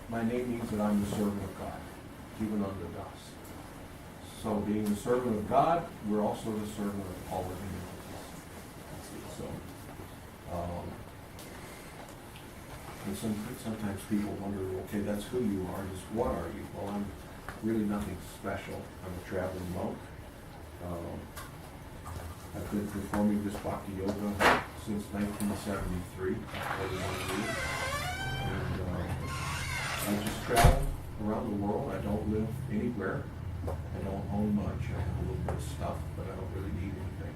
my name means that I'm the servant of God. Jivananda Das. So being the servant of God, we're also the servant of all living entities. So, and sometimes people wonder, okay, that's who you are, just what are you? Well, I'm really nothing special. I'm a traveling monk. I've been performing this bhakti yoga since 1973, 41 years. And I just travel around the world. I don't live anywhere. I don't own much. I have a little bit of stuff, but I don't really need anything.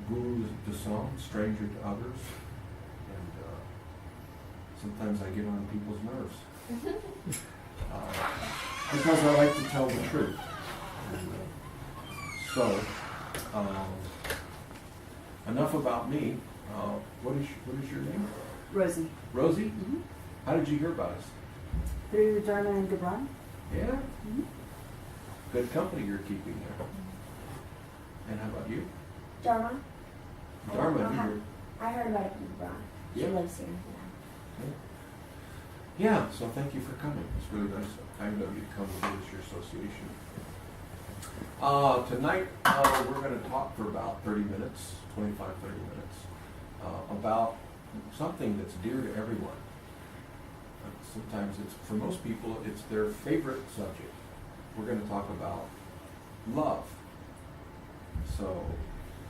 Guru to some, stranger to others. And sometimes I get on people's nerves. Because I like to tell the truth. So, enough about me. What is your name? Rosie. Rosie? Mm-hmm. How did you hear about us? Through Dharma and Gabon. Yeah? Mm-hmm. Good company you're keeping there. And how about you? Dharma. Dharma, I heard about it from Gabon. She Yeah. lives here. Yeah, so thank you for coming. It's really nice, kind of you to come and visit your association. Tonight, we're going to talk for about 30 minutes, 25, 30 minutes, about something that's dear to everyone. Sometimes for most people, it's their favorite subject. We're going to talk about love. So,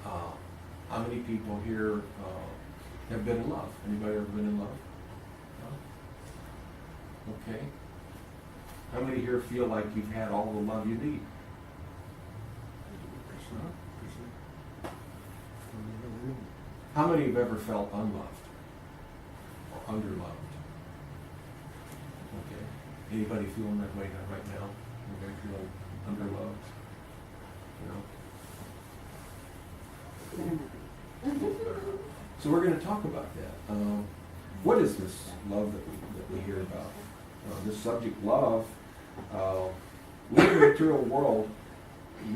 how many people here have been in love? Anybody ever been in love? No? Okay. How many here feel like you've had all the love you need? How many have ever felt unloved or underloved? Okay. Anybody feeling that way right now? Anybody feeling underloved? So we're going to talk about that. What is this love that we hear about? This subject, love. We in the material world,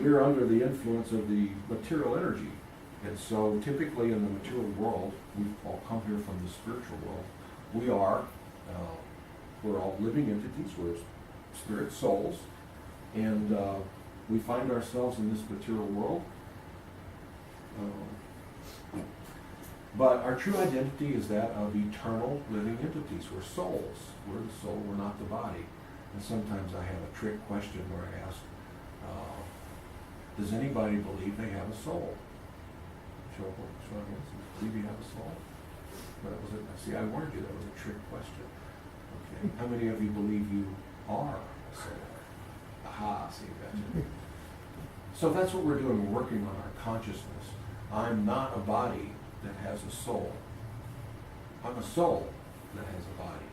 we're under the influence of the material energy. And so typically in the material world, we've all come here from the spiritual world. We're all living entities, we're spirit souls, and we find ourselves in this material world. But our true identity is that of eternal living entities. We're souls. We're the soul, we're not the body. And sometimes I have a trick question where I ask, does anybody believe they have a soul? Show of hands. Believe you have a soul? See, I warned you that was a trick question. Okay. How many of you believe you are a soul? Aha, see, gotcha. So that's what we're doing. We're working on our consciousness. I'm not a body that has a soul. I'm a soul that has a body.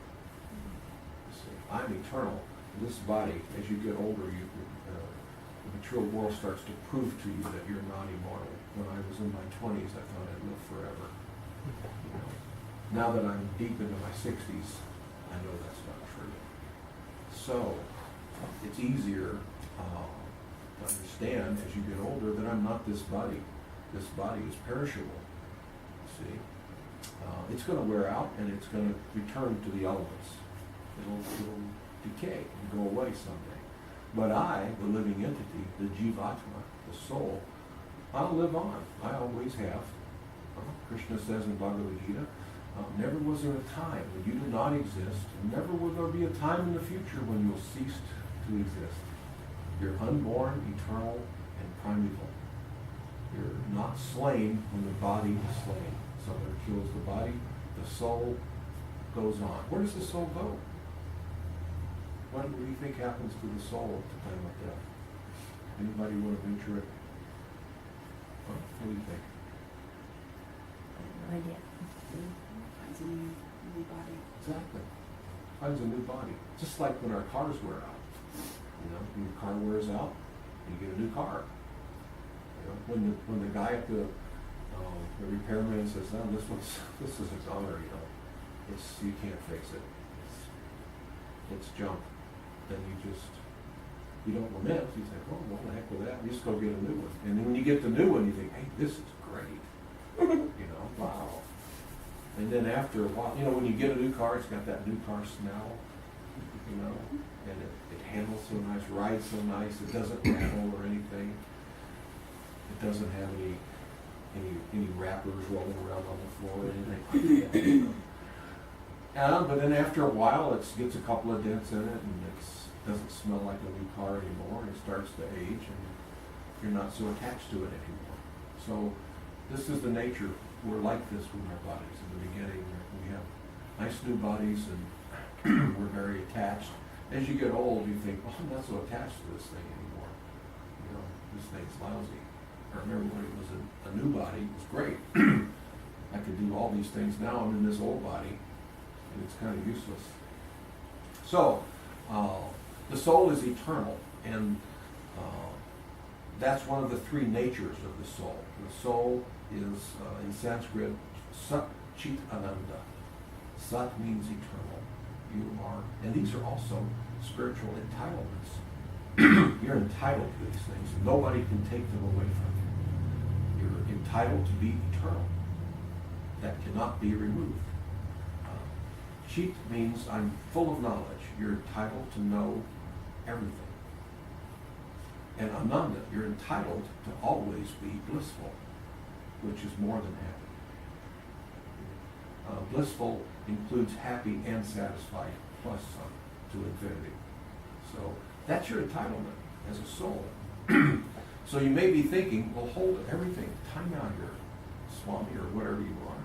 See, I'm eternal. This body, as you get older, the material world starts to prove to you that you're not immortal. When I was in my 20s, I thought I'd live forever. Now that I'm deep into my 60s, I know that's not true. So, it's easier to understand as you get older that I'm not this body. This body is perishable. See? It's going to wear out and it's going to return to the elements. It'll decay and go away someday. But I, the living entity, the Jivatma, the soul, I'll live on. I always have. Krishna says in Bhagavad Gita, never was there a time when you did not exist, and never will there be a time in the future when you'll cease to exist. You're unborn, eternal, and primeval. You're not slain when the body is slain. Someone kills the body, the soul goes on. Where does the soul go? What do you think happens to the soul at the time of death? Anybody want to venture it? What do you think? No idea. Finds a new body. Exactly. Finds a new body. Just like when our cars wear out. When your car wears out, you get a new car. When the guy at the repairman says, "No, this is a goner, you can't fix it. It's junk." Then you don't lament. You say, "Oh, what the heck with that? You just go get a new one." And then when you get the new one, you think, "Hey, this is great." Wow. And then after a while, you know, when you get a new car, it's got that new car smell, you know, and it handles so nice, rides so nice, it doesn't rattle or anything. It doesn't have any wrappers rolling around on the floor or anything like that. You know. But then after a while, it gets a couple of dents in it, and it doesn't smell like a new car anymore, and it starts to age, and you're not so attached to it anymore. So this is the nature. We're like this with our bodies. In the beginning, we have nice new bodies, and we're very attached. As you get old, you think, oh, I'm not so attached to this thing anymore. You know, this thing's lousy. I remember when it was a new body, it was great. I could do all these things. Now I'm in this old body, and it's kind of useless. So, the soul is eternal, and that's one of the three natures of the soul. The soul is, in Sanskrit, Sat Chit Ananda. Sat means eternal. You are, and these are also spiritual entitlements. You're entitled to these things. Nobody can take them away from you. You're entitled to be eternal. That cannot be removed. Chit means I'm full of knowledge. You're entitled to know everything. And Ananda, you're entitled to always be blissful, which is more than happy. Blissful includes happy and satisfied plus some to infinity. So that's your entitlement as a soul. So you may be thinking, well, hold everything, time out here, Swami, or whatever you are.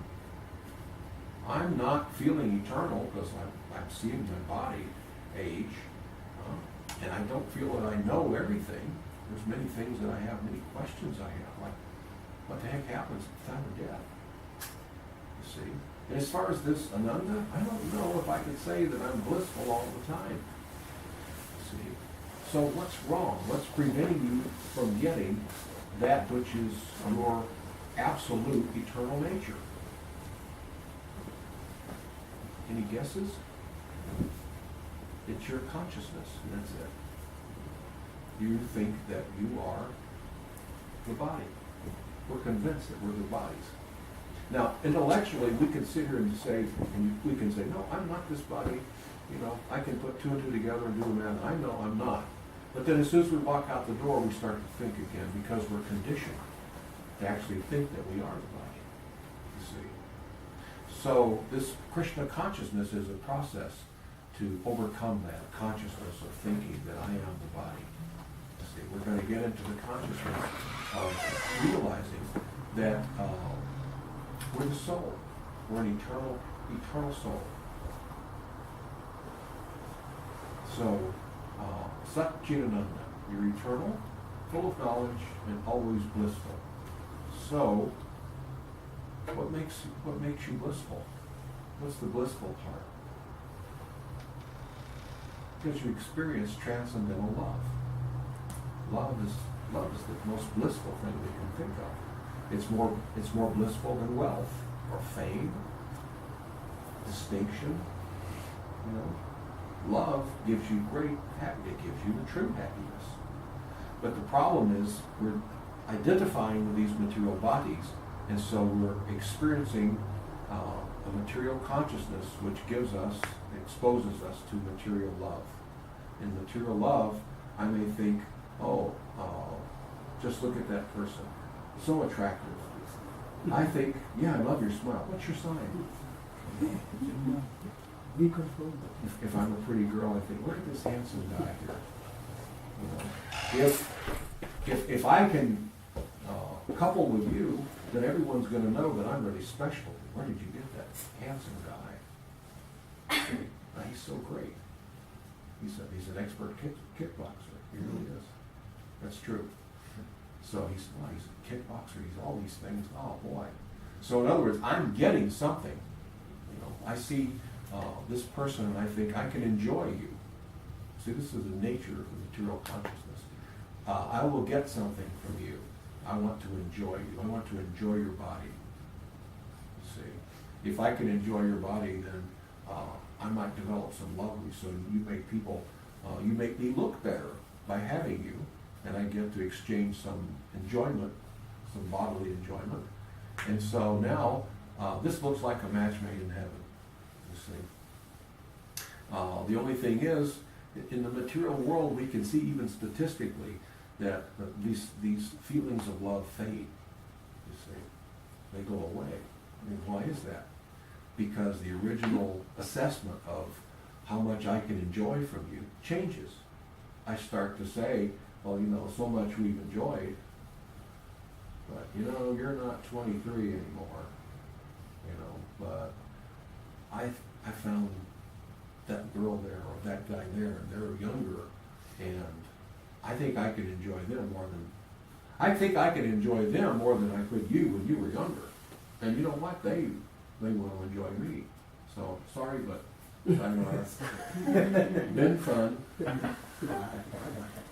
I'm not feeling eternal because I'm seeing my body age, and I don't feel that I know everything. There's many things that I have, many questions I have, like what the heck happens at the time of death? You see? And as far as this Ananda, I don't know if I could say that I'm blissful all the time. See? So what's wrong? What's preventing you from getting that which is your absolute eternal nature? Any guesses? It's your consciousness, and that's it. You think that you are the body. We're convinced that we're the bodies. Now, intellectually, we can sit here and say, we can say, no, I'm not this body. You know, I can put two and two together and do the math. I know I'm not. But then as soon as we walk out the door, we start to think again because we're conditioned to actually think that we are the body. You see. So this Krishna consciousness is a process to overcome that consciousness of thinking that I am the body. You see, we're going to get into the consciousness of realizing that we're the soul. We're an eternal soul. So, Sat Jivananda, you're eternal, full of knowledge, and always blissful. So, what makes you blissful? What's the blissful part? Because you experience transcendental love. Love is the most blissful thing we can think of. It's more blissful than wealth or fame, distinction. You know, love gives you great happiness. It gives you the true happiness. But the problem is we're identifying with these material bodies, and so we're experiencing a material consciousness which exposes us to material love. In material love, I may think, just look at that person. So attractive. I think, yeah, I love your smile. What's your sign? If I'm a pretty girl, I think, look at this handsome guy here. You know, if I can couple with you, then everyone's going to know that I'm really special. Where did you get that handsome guy? He's so great. He's an expert kickboxer. He really is. That's true. So he's a kickboxer. He's all these things. Oh boy. So in other words, I'm getting something. You know, I see this person and I think I can enjoy you. See, this is the nature of the material consciousness. I will get something from you. I want to enjoy you. I want to enjoy your body. See, if I can enjoy your body, then I might develop some love. So you make me look better by having you, and I get to exchange some enjoyment, some bodily enjoyment. And so now This looks like a match made in heaven, you see. The only thing is, in the material world, we can see even statistically that these feelings of love fade, you see. They go away. I mean, why is that? Because the original assessment of how much I can enjoy from you changes. I start to say, well, you know, so much we've enjoyed, but you know, you're not 23 anymore, you know, but I found that girl there or that guy there, and they're younger, and I think I could enjoy them more than I could you when you were younger. And you know what? They want to enjoy me. So sorry, but been fun.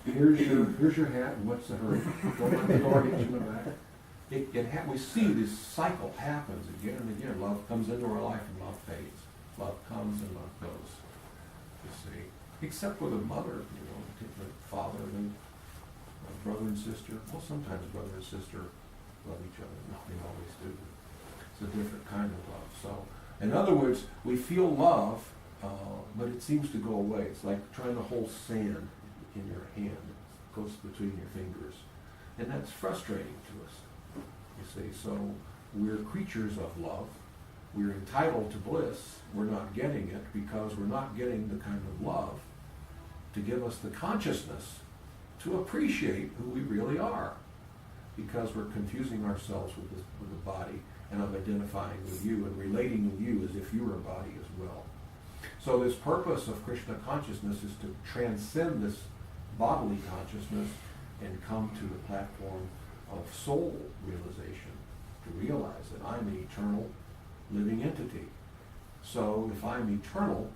Here's your hat. And what's the hurry? Don't let the door hit you in the back. We see this cycle happens again and again. Love comes into our life and love fades. Love comes and love goes. You see, except with a mother, you know, the father and brother and sister. Well, sometimes brother and sister love each other. Not they always do. It's a different kind of love. So, in other words, we feel love, but it seems to go away. It's like trying to hold sand in your hand. It goes between your fingers. And that's frustrating to us, you see. So, we're creatures of love. We're entitled to bliss. We're not getting it because we're not getting the kind of love to give us the consciousness to appreciate who we really are, because we're confusing ourselves with the body, and I'm identifying with you and relating with you as if you were a body as well. So this purpose of Krishna consciousness is to transcend this bodily consciousness and come to the platform of soul realization, to realize that I'm an eternal living entity. So if I'm eternal,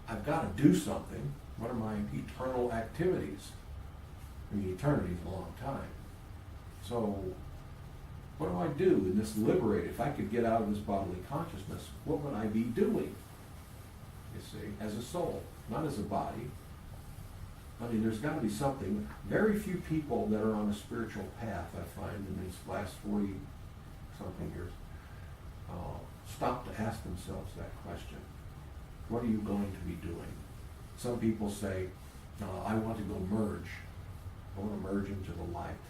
I've got to do something. What are my eternal activities? I mean, eternity is a long time. So what do I do in this liberated? If I could get out of this bodily consciousness, what would I be doing? You see, as a soul, not as a body. I mean, there's got to be something. Very few people that are on a spiritual path, I find, in these last 40-something years, stop to ask themselves that question. What are you going to be doing? Some people say, I want to go merge. I want to merge into the light.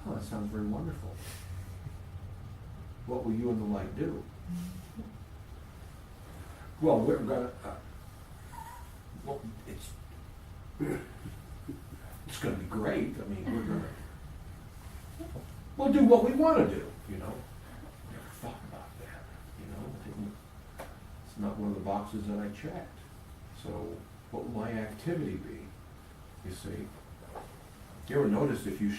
Oh, that sounds very wonderful. What will you and the light do? Well, we're going to, well, it's going to be great. I mean, we'll do what we want to do, you know. Never thought about that, you know. It's not one of the boxes that I checked. So what will my activity be, you see? You ever notice if you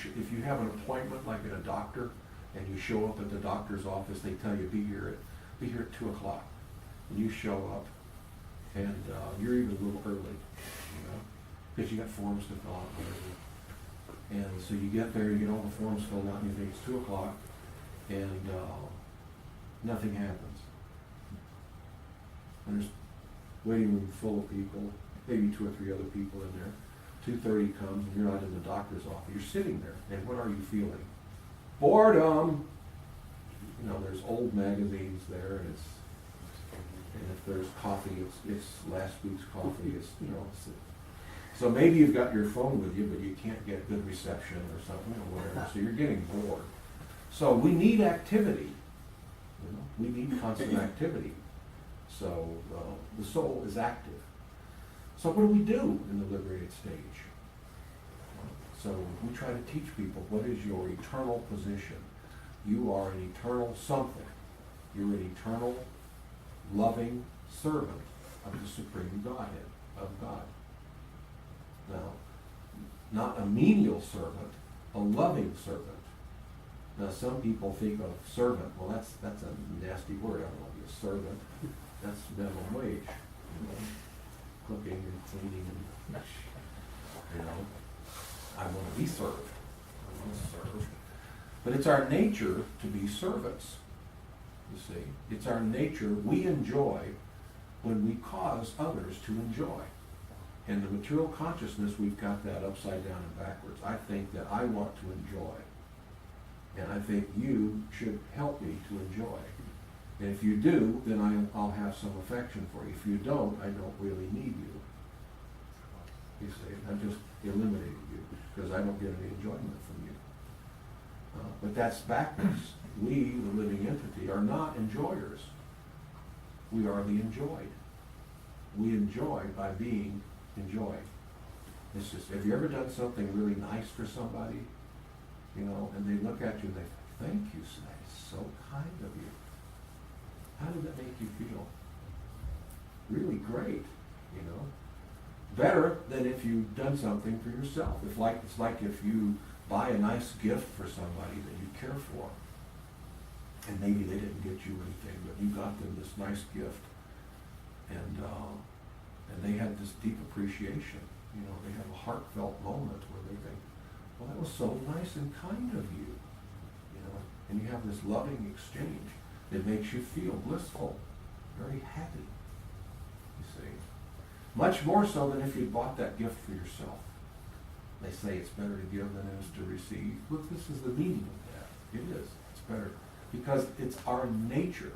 have an appointment like at a doctor and you show up at the doctor's office, they tell you be here at 2 o'clock. And you show up and you're even a little early, you know, because you got forms to fill out and everything. And so you get there, you get all the forms filled out, and you think it's 2 o'clock, and nothing happens. And there's waiting room full of people, maybe 2 or 3 other people in there. 2:30 comes and you're not in the doctor's office. You're sitting there, and what are you feeling? Boredom. You know, there's old magazines there, and if there's coffee, it's last week's coffee. It's, you know, so maybe you've got your phone with you, but you can't get good reception or something or whatever. So you're getting bored. So we need activity. You know, we need constant activity. So the soul is active. So what do we do in the liberated stage? So we try to teach people, what is your eternal position? You are an eternal something. You're an eternal, loving servant of the Supreme Godhead, of God. Now, not a menial servant, a loving servant. Now, some people think of servant, well, that's a nasty word. I don't want to be a servant. That's minimum wage. You know? Cooking and cleaning and, you know, I want to be served. I want to serve. But it's our nature to be servants, you see. It's our nature. We enjoy when we cause others to enjoy. In the material consciousness, we've got that upside down and backwards. I think that I want to enjoy. And I think you should help me to enjoy. And if you do, then I'll have some affection for you. If you don't, I don't really need you. You see, I'm just eliminating you because I don't get any enjoyment from you. But that's backwards. We, the living entity, are not enjoyers. We are the enjoyed. We enjoy by being enjoyed. It's just, have you ever done something really nice for somebody? You know, and they look at you and they think, thank you, that is so kind of you. How did that make you feel? Really great, you know. Better than if you've done something for yourself. It's like if you buy a nice gift for somebody that you care for, and maybe they didn't get you anything, but you got them this nice gift, and they had this deep appreciation. You know, they have a heartfelt moment where they think, well, that was so nice and kind of you. You know, and you have this loving exchange. It makes you feel blissful, very happy. You see, much more so than if you bought that gift for yourself. They say it's better to give than it is to receive. Look, this is the meaning of that. It is. It's better because it's our nature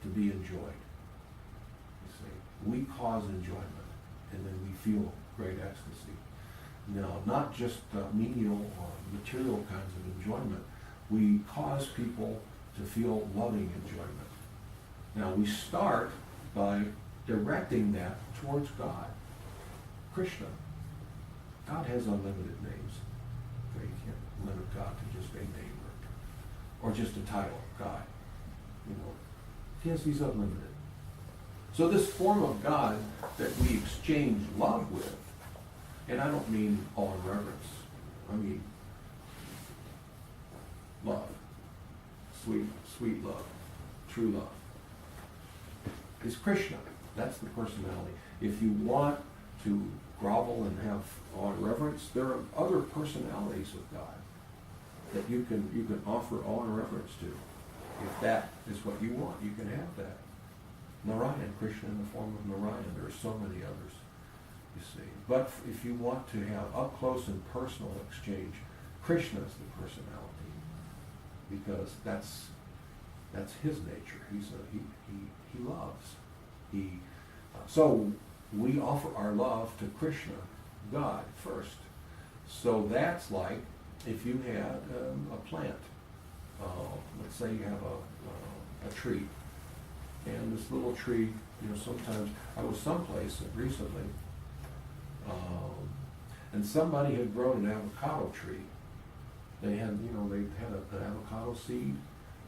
to be enjoyed. You see, we cause enjoyment, and then we feel great ecstasy. Now, not just menial or material kinds of enjoyment. We cause people to feel loving enjoyment. Now, we start by directing that towards God, Krishna. God has unlimited names. Okay, you can't limit God to just a name or just a title, God. You know, yes, he's unlimited. So this form of God that we exchange love with, and I don't mean all in reverence, I mean love, sweet love, true love, is Krishna. That's the personality. If you want to grovel and have awe and reverence, there are other personalities of God that you can offer awe and reverence to. If that is what you want, you can have that. Narayan, Krishna in the form of Narayan. There are so many others, you see. But if you want to have up close and personal exchange, Krishna is the personality, because that's his nature. He loves. So we offer our love to Krishna, God, first. So that's like if you had a plant. Let's say you have a tree, and this little tree, you know, sometimes I was someplace recently, and somebody had grown an avocado tree. They had an avocado seed,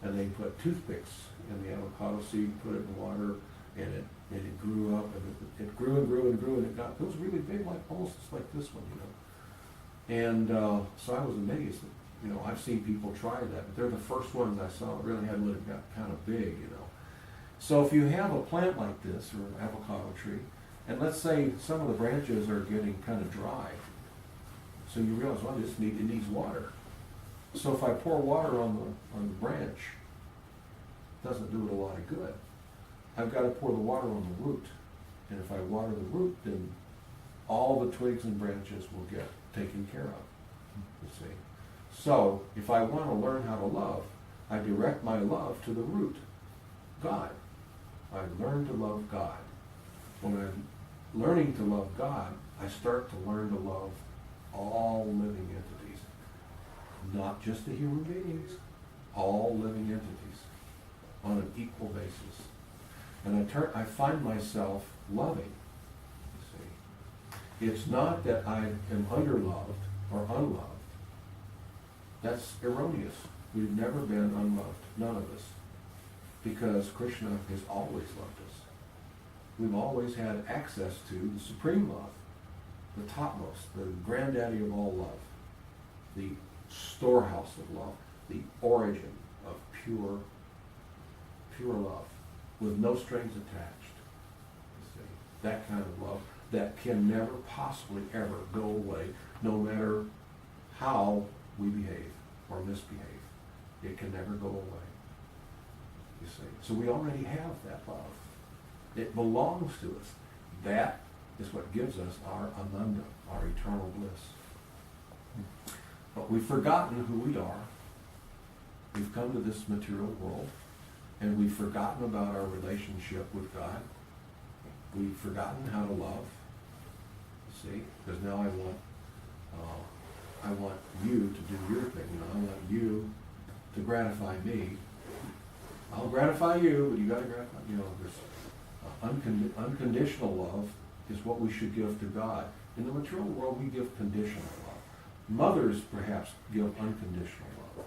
and they put toothpicks in the avocado seed, put it in water, and it grew up, and it grew and grew and grew, and it was really big, like almost like this one, you know. And so I was amazed. You know, I've seen people try that, but they're the first ones I saw that really had when it got kind of big, you know. So if you have a plant like this, or an avocado tree, and let's say some of the branches are getting kind of dry, so you realize, well, it needs water. So if I pour water on the branch, it doesn't do it a lot of good. I've got to pour the water on the root, and if I water the root, then all the twigs and branches will get taken care of, you see. So if I want to learn how to love, I direct my love to the root, God. I learn to love God. When I'm learning to love God, I start to learn to love all living entities. Not just the human beings, all living entities on an equal basis. And I find myself loving, you see. It's not that I am underloved or unloved. That's erroneous. We've never been unloved, none of us, because Krishna has always loved us. We've always had access to the supreme love, the topmost, the granddaddy of all love, the storehouse of love, the origin of pure love, with no strings attached. You see, that kind of love that can never possibly ever go away, no matter how we behave or misbehave. It can never go away. You see, so we already have that love. It belongs to us. That is what gives us our ananda, our eternal bliss. But we've forgotten who we are, We've come to this material world, and we've forgotten about our relationship with God. We've forgotten how to love. See, because now I want you to do your thing. I want you to gratify me. I'll gratify you, but you got to gratify. There's unconditional love is what we should give to God. In the material world, we give conditional love. Mothers perhaps give unconditional love.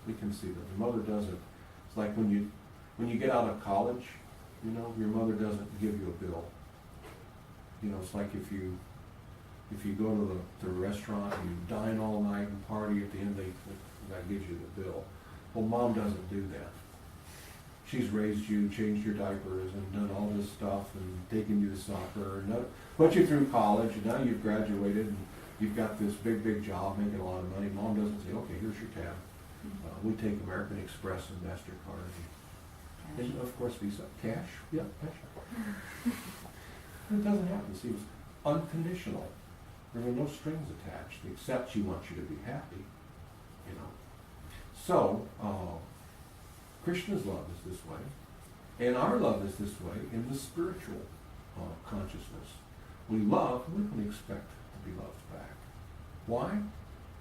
We can see that the mother doesn't. It's like when you get out of college, your mother doesn't give you a bill. It's like if you go to the restaurant and you dine all night and party, at the end that gives you the bill. Well, mom doesn't do that. She's raised you, changed your diapers, and done all this stuff, and taken you to soccer, and put you through college, and now you've graduated, and you've got this big job, making a lot of money. Mom doesn't say, okay, here's your tab. We take American Express and MasterCard. And of course, Visa. Cash? Yeah, cash. It doesn't happen. See, it was unconditional. There were no strings attached, except she wants you to be happy. So, Krishna's love is this way, and our love is this way in the spiritual consciousness. We love, and we can expect to be loved back. Why?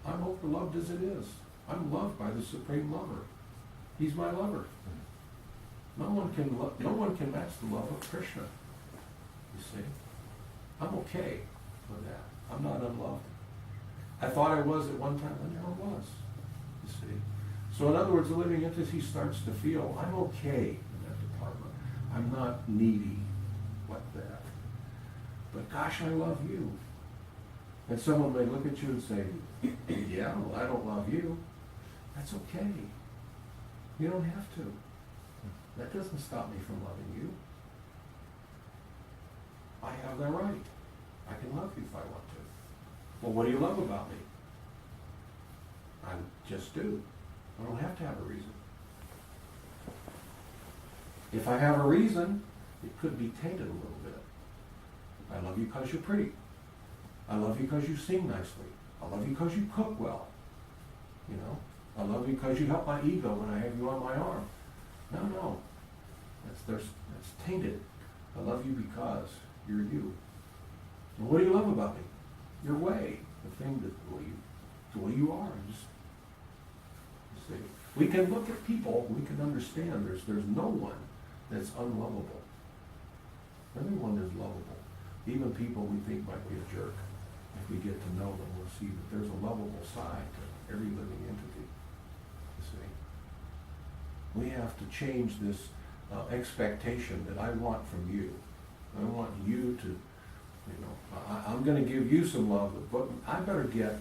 I'm overloved as it is. I'm loved by the Supreme Lover. He's my lover. No one can match the love of Krishna. You see? I'm okay with that. I'm not unloved. I thought I was at one time. I never was. You see? So in other words, the living entity starts to feel, I'm okay in that department. I'm not needy like that. But gosh, I love you. And someone may look at you and say, yeah, well, I don't love you. That's okay. You don't have to. That doesn't stop me from loving you. I have the right. I can love you if I want to. Well, what do you love about me? I just do. I don't have to have a reason. If I have a reason, it could be tainted a little bit. I love you because you're pretty. I love you because you sing nicely. I love you because you cook well. I love you because you help my ego when I have you on my arm. No. That's tainted. I love you because you're you. And what do you love about me? Your way. The thing that the way you are. You see. We can look at people, we can understand there's no one that's unlovable. Everyone is lovable. Even people we think might be a jerk. If we get to know them, we'll see that there's a lovable side to every living entity. You see. We have to change this expectation that I want from you. I want you to, I'm going to give you some love, but I better get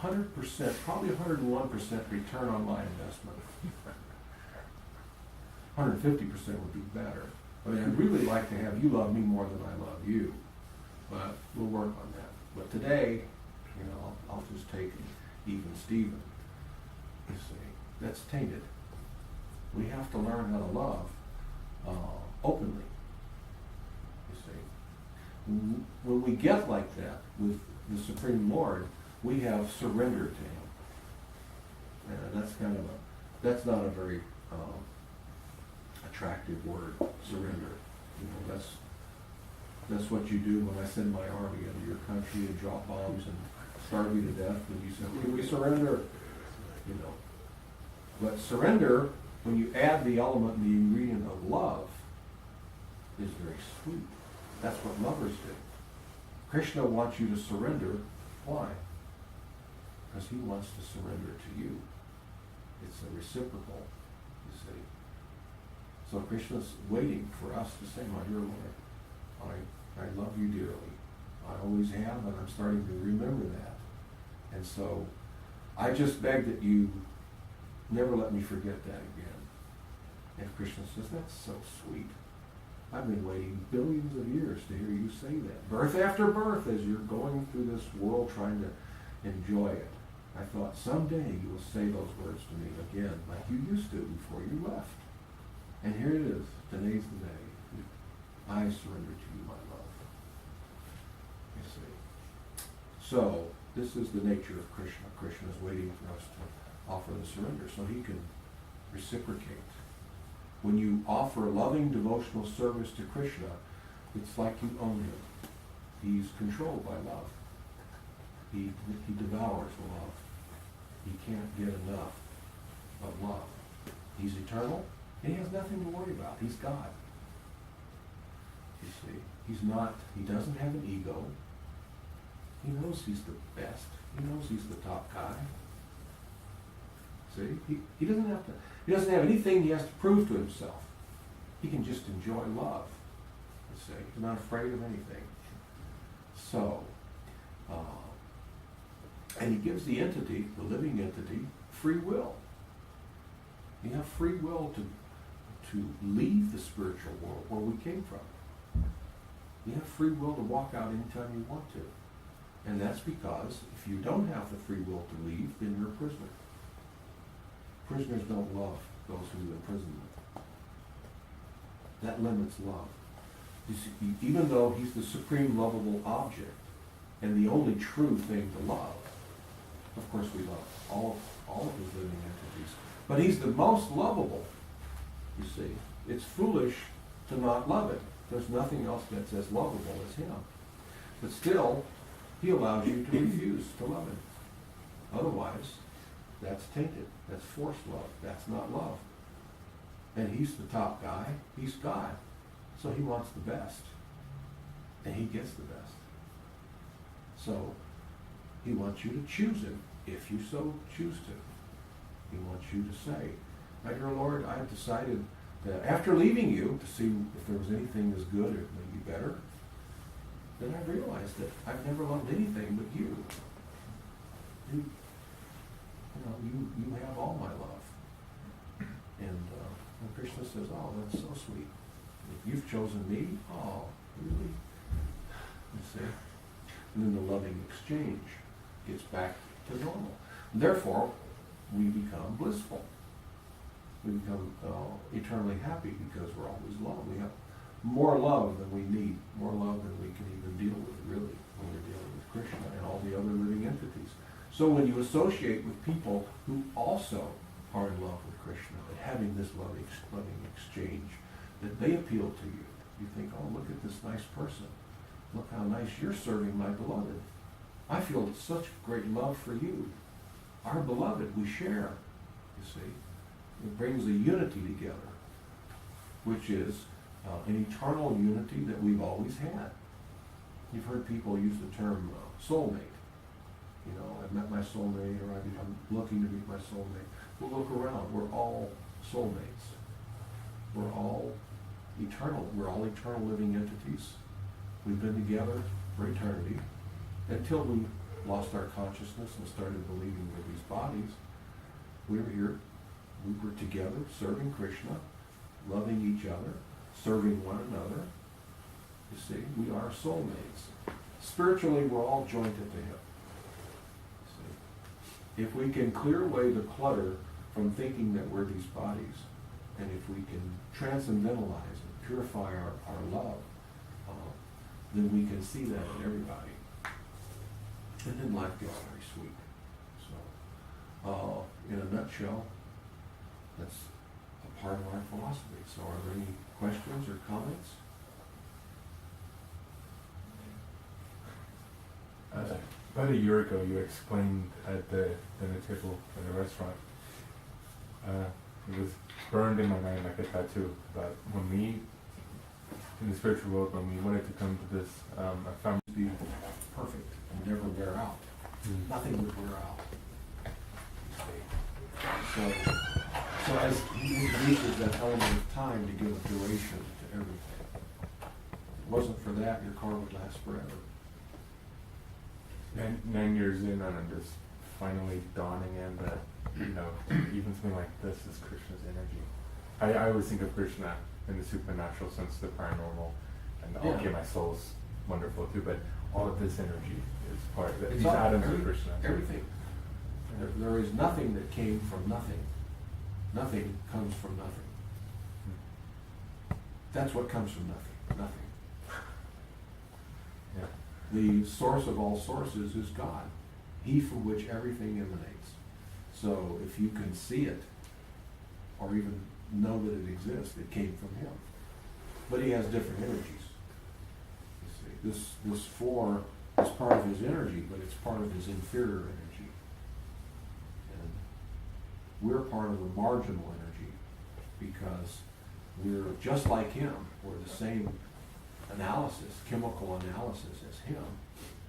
100%, probably 101% return on my investment. 150% would be better. I mean, I'd really like to have you love me more than I love you, but we'll work on that. But today, I'll just take even Steven. You see, that's tainted. We have to learn how to love openly. You see, when we get like that with the Supreme Lord, we have surrendered to Him. And that's not a very attractive word, surrender. That's what you do when I send my army into your country and drop bombs and starve you to death, and you say, okay, we surrender. But surrender, when you add the element and the ingredient of love, is very sweet. That's what lovers do. Krishna wants you to surrender. Why? Because he wants to surrender to you. It's a reciprocal, you see. So Krishna's waiting for us to say, my dear Lord, I love you dearly. I always have, and I'm starting to remember that. And so I just beg that you never let me forget that again. And Krishna says, that's so sweet. I've been waiting billions of years to hear you say that. Birth after birth, as you're going through this world trying to enjoy it. I thought someday you will say those words to me again, like you used to before you left. And here it is. Today's the day. I surrender to you, my love. You see. So, this is the nature of Krishna. Krishna is waiting for us to offer the surrender so he can reciprocate. When you offer loving devotional service to Krishna, it's like you own him. He's controlled by love. He devours love. He can't get enough of love. He's eternal, and he has nothing to worry about. He's God. You see, he doesn't have an ego. He knows he's the best. He knows he's the top guy. See, he doesn't have anything he has to prove to himself. He can just enjoy love. You see, he's not afraid of anything. So, and he gives the entity, the living entity, free will. You have free will to leave the spiritual world where we came from. You have free will to walk out anytime you want to. And that's because if you don't have the free will to leave, then you're a prisoner. Prisoners don't love those who imprison them. That limits love. You see, even though he's the supreme lovable object and the only true thing to love, of course we love all of his living entities. But he's the most lovable, you see. It's foolish to not love it. There's nothing else that's as lovable as him. But still, he allows you to refuse to love him. Otherwise, that's tainted. That's forced love. That's not love. And he's the top guy. He's God. So he wants the best. And he gets the best. So he wants you to choose him if you so choose to. He wants you to say, my dear Lord, I've decided that after leaving you to see if there was anything as good or maybe better, then I realized that I've never loved anything but you. You have all my love. And Krishna says, oh, that's so sweet. If you've chosen me, oh, really? You see? And then the loving exchange gets back to normal. Therefore, we become blissful. We become eternally happy because we're always loved. We have more love than we need, more love than we can even deal with, really, when we're dealing with Krishna and all the other living entities. So when you associate with people who also are in love with Krishna and having this loving exchange, that they appeal to you. You think, oh, look at this nice person. Look how nice you're serving my beloved. I feel such great love for you. Our beloved, we share, you see. It brings a unity together, which is an eternal unity that we've always had. You've heard people use the term soulmate. You know, I've met my soulmate, or I'm looking to meet my soulmate. We'll look around. We're all soulmates. We're all eternal. We're all eternal living entities. We've been together for eternity until we lost our consciousness and started believing we're these bodies. We were here. We were together serving Krishna, loving each other, serving one another. You see, we are soulmates. Spiritually, we're all joined at the hip. See? If we can clear away the clutter from thinking that we're these bodies, and if we can transcendentalize and purify our love, then we can see that in everybody. And then life gets very sweet. So, in a nutshell, that's a part of our philosophy. So are there any questions or comments? About a year ago, you explained at the dinner table in a restaurant, it was burned in my mind like a tattoo, about when we, in the spiritual world, when we wanted to come to this, a family. Be perfect and never wear out. Nothing would wear out. So as he reaches that element of time to give a duration to everything. If it wasn't for that, your car would last forever. 9 years in, and I'm just finally dawning in that, even something like this is Krishna's energy. I always think of Krishna in the supernatural sense, the paranormal, and okay, my soul's wonderful too, but all of this energy is part of it. These atoms of Krishna. Everything. There is nothing that came from nothing. Nothing comes from nothing. That's what comes from nothing. Nothing. Yeah. The source of all sources is God. He from which everything emanates. So if you can see it, or even know that it exists. It came from him. But he has different energies. You see, this four is part of his energy, but it's part of his inferior energy. And we're part of the marginal energy because we're just like him. We're the same analysis, chemical analysis as him.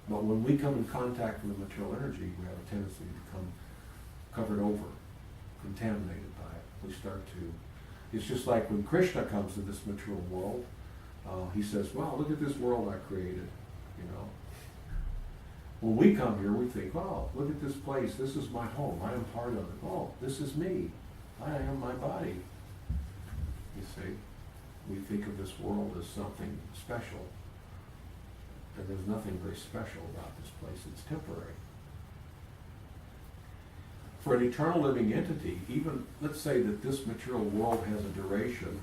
But when we come in contact with material energy, we have a tendency to become covered over, contaminated by it. We start to, it's just like when Krishna comes to this material world, he says, wow, look at this world I created, you know. When we come here, we think, oh, look at this place, this is my home, I am part of it. Oh, this is me, I am my body. You see, we think of this world as something special. And there's nothing very special about this place, it's temporary. For an eternal living entity, even, let's say that this material world has a duration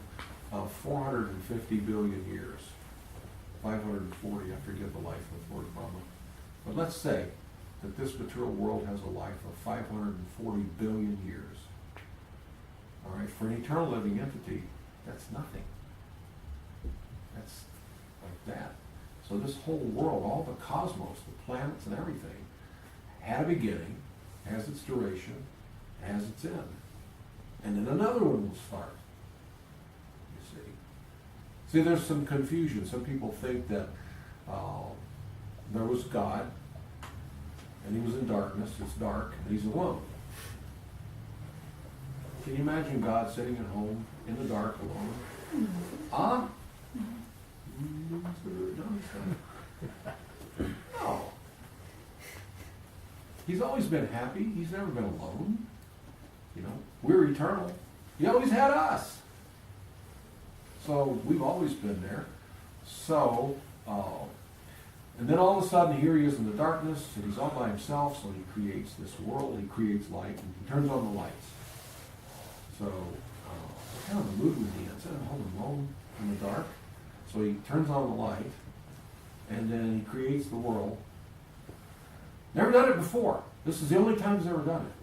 of 450 billion years. 540, I forget the life of Lord Brahma. But let's say that this material world has a life of 540 billion years. All right, for an eternal living entity, that's nothing. That's like that. So this whole world, all the cosmos, the planets and everything, had a beginning, has its duration, has its end. And then another one will start. You see. See, there's some confusion. Some people think that there was God, and he was in darkness, it's dark, and he's alone. Can you imagine God sitting at home in the dark alone? No. He's always been happy. He's never been alone. You know, we're eternal. He always had us. So we've always been there. So, and then all of a sudden here he is in the darkness and he's all by himself, so he creates this world, he creates light, and he turns on the lights. So, what kind of a mood was he in? Instead of home alone in the dark, so he turns on the light, and then he creates the world. Never done it before. This is the only time he's ever done it.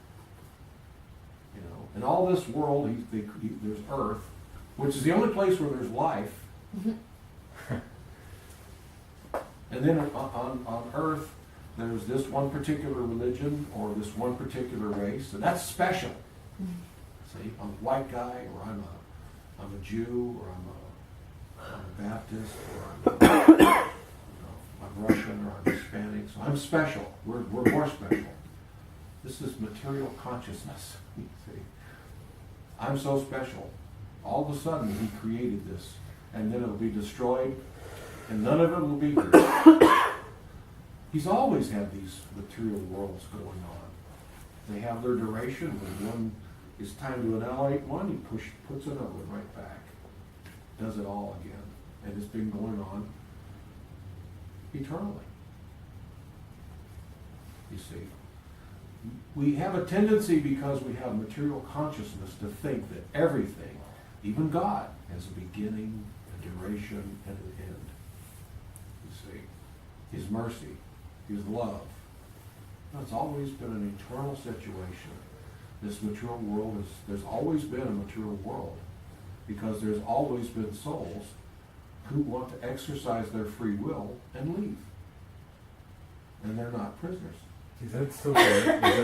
You know, in all this world, there's Earth, which is the only place where there's life. And then on Earth, there's this one particular religion or this one particular race, and that's special. See, I'm a white guy, or I'm a Jew, or I'm a Baptist, or I'm Russian, or I'm Hispanic, so I'm special. We're more special. This is material consciousness. See, I'm so special. All of a sudden, he created this, and then it'll be destroyed, and none of it will be here. He's always had these material worlds going on. They have their duration. When one is time to annihilate one, he puts another one right back. Does it all again. And it's been going on eternally. You see. We have a tendency, because we have material consciousness, to think that everything, even God, has a beginning, a duration, and an end. You see. His mercy, his love. No, it's always been an eternal situation. This material world there's always been a material world, because there's always been souls who want to exercise their free will and leave. And they're not prisoners. Is that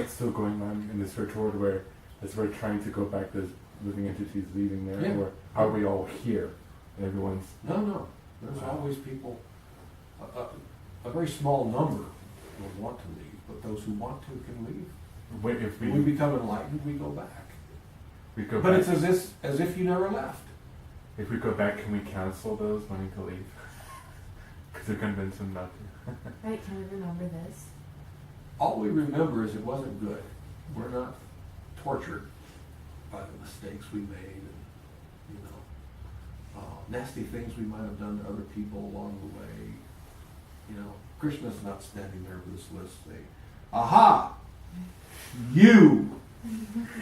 still going on in the spiritual world, where as we're trying to go back, there's living entities leaving there? Yeah. Or are we all here and everyone's... No. There's always people, a very small number will want to leave, but those who want to can leave. If When we become enlightened, we go back. we go But back, it's as if you never left. if we go back, can we cancel those wanting to leave? Because they're convinced them not to. Right, can we remember this? All we remember is it wasn't good. We're not tortured by the mistakes we made and, nasty things we might have done to other people along the way. You know, Krishna's not standing there with this list saying, aha! You!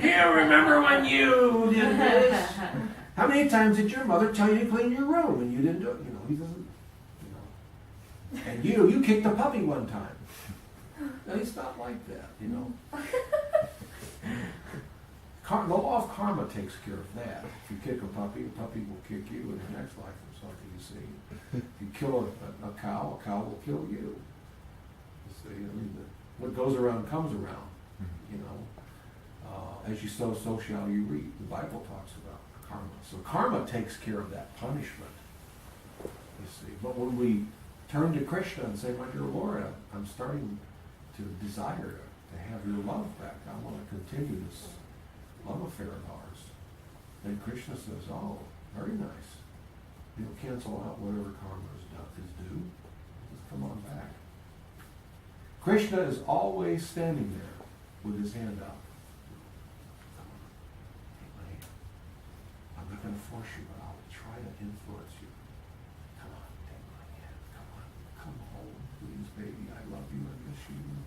Yeah, remember when you did this? How many times did your mother tell you to clean your room and you didn't do it? You know, he doesn't, And you kicked the puppy one time. No, he's not like that, The law of karma takes care of that. If you kick a puppy will kick you in the next life or something, you see. If you kill a cow will kill you. You see, I mean, what goes around comes around, you know. As you sow, so shall you reap. The Bible talks about karma. So karma takes care of that punishment, you see. But when we turn to Krishna and say, my dear Lord, I'm starting to desire to have your love back. I want to continue this love affair of ours. And Krishna says, oh, very nice. You'll cancel out whatever karma is due. Just come on back. Krishna is always standing there with his hand out. Come on, take my hand. I'm not going to force you, but I'll try to influence you. Come on, take my hand. Come on, come home, please, baby. I love you. I miss you.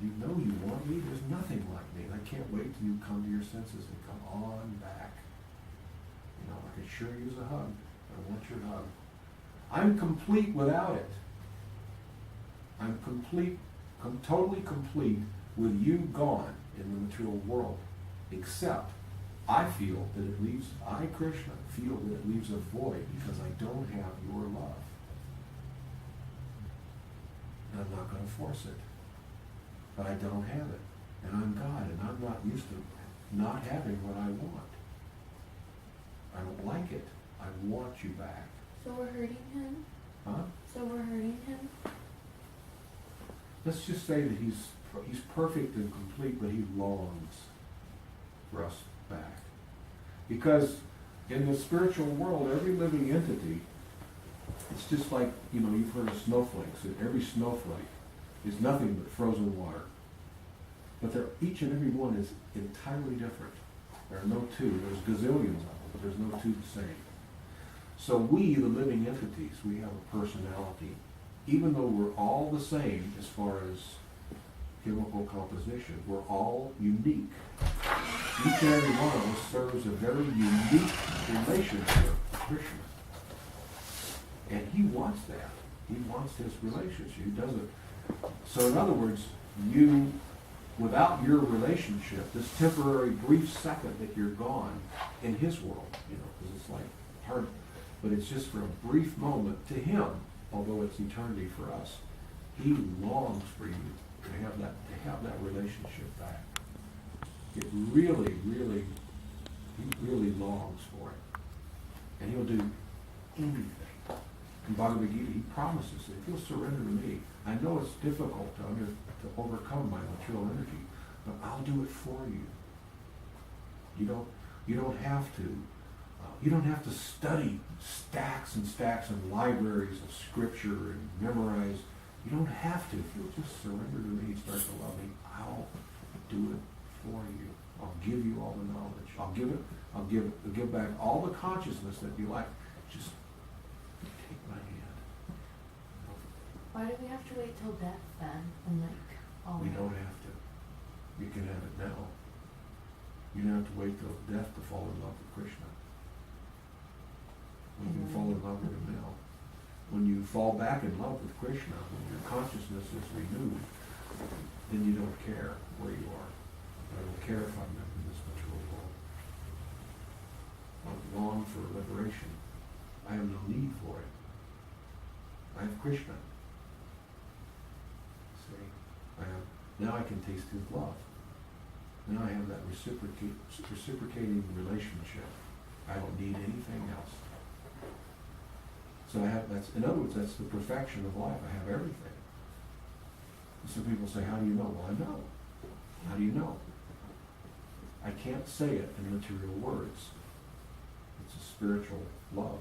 You know you want me. There's nothing like me. I can't wait till you come to your senses and come on back. You know, I could sure use a hug. I want your hug. I'm complete without it. I'm complete, totally complete with you gone in the material world, except I feel that it leaves, I, Krishna, feel that it leaves a void because I don't have your love. And I'm not going to force it. But I don't have it. And I'm God, and I'm not used to not having what I want. I don't like it. I want you back. So we're hurting him? Huh? So we're hurting him? Let's just say that he's perfect and complete, but he longs for us back. Because in the spiritual world, every living entity, it's just like, you've heard of snowflakes, and every snowflake is nothing but frozen water. But each and every one is entirely different. There are no two. There's gazillions of them, but there's no two the same. So we, the living entities, we have a personality. Even though we're all the same as far as chemical composition, we're all unique. Each and every one of us serves a very unique relationship with Krishna. And he wants that. He wants this relationship. He doesn't. So in other words, without your relationship, this temporary brief second that you're gone in his world, because it's like hard, but it's just for a brief moment to him, although it's eternity for us. He longs for you to have that relationship back. It really, really, he really longs for it. And he'll do anything. In Bhagavad Gita, he promises that if you'll surrender to me, I know it's difficult to overcome my material energy, but I'll do it for you. You don't have to study stacks and stacks and libraries of scripture and memorize. You don't have to. If you'll just surrender to me and start to love me, I'll do it for you. I'll give you all the knowledge. I'll give back all the consciousness that you like. Just take my hand. Why do we have to wait till death then? And We don't have to. You can have it now. You don't have to wait till death to fall in love with Krishna. You can fall in love with him now. When you fall back in love with Krishna, when your consciousness is renewed, then you don't care where you are. I don't care if I'm in this material world. I long for liberation. I have no need for it. I have Krishna. See, now I can taste his love. Now I have that reciprocating relationship. I don't need anything else. So in other words, that's the perfection of life. I have everything. Some people say, how do you know? Well, I know. How do you know? I can't say it in material words. It's a spiritual love.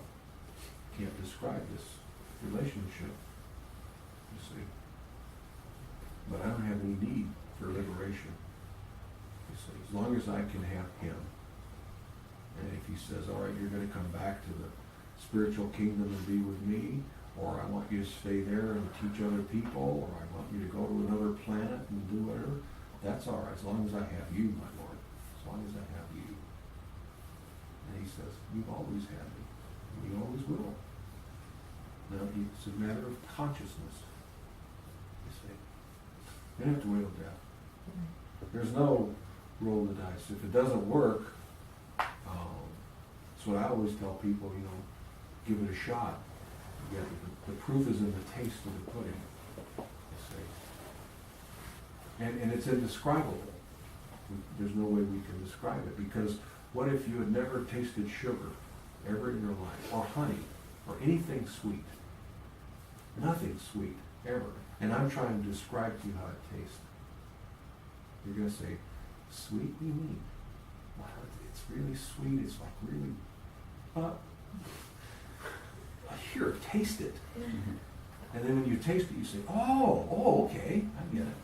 Can't describe this relationship, you see. But I don't have any need for liberation, you see. As long as I can have him. And if he says, all right, you're going to come back to the spiritual kingdom and be with me, or I want you to stay there and teach other people, or I want you to go to another planet and do whatever, that's all right, as long as I have you, my Lord. As long as I have you. And he says, you've always had me, and you always will. Now, it's a matter of consciousness, you see. You don't have to wait till death. There's no roll the dice. If it doesn't work, that's what I always tell people, you know, give it a shot. Yeah, the proof is in the taste of the pudding, you see. And it's indescribable. There's no way we can describe it, because what if you had never tasted sugar ever in your life, or honey, or anything sweet? Nothing sweet, ever. And I'm trying to describe to you how it tastes. You're going to say, sweet, you mean? Wow, it's really sweet. It's like really, here, taste it. And then when you taste it, you say, oh, okay, I get it.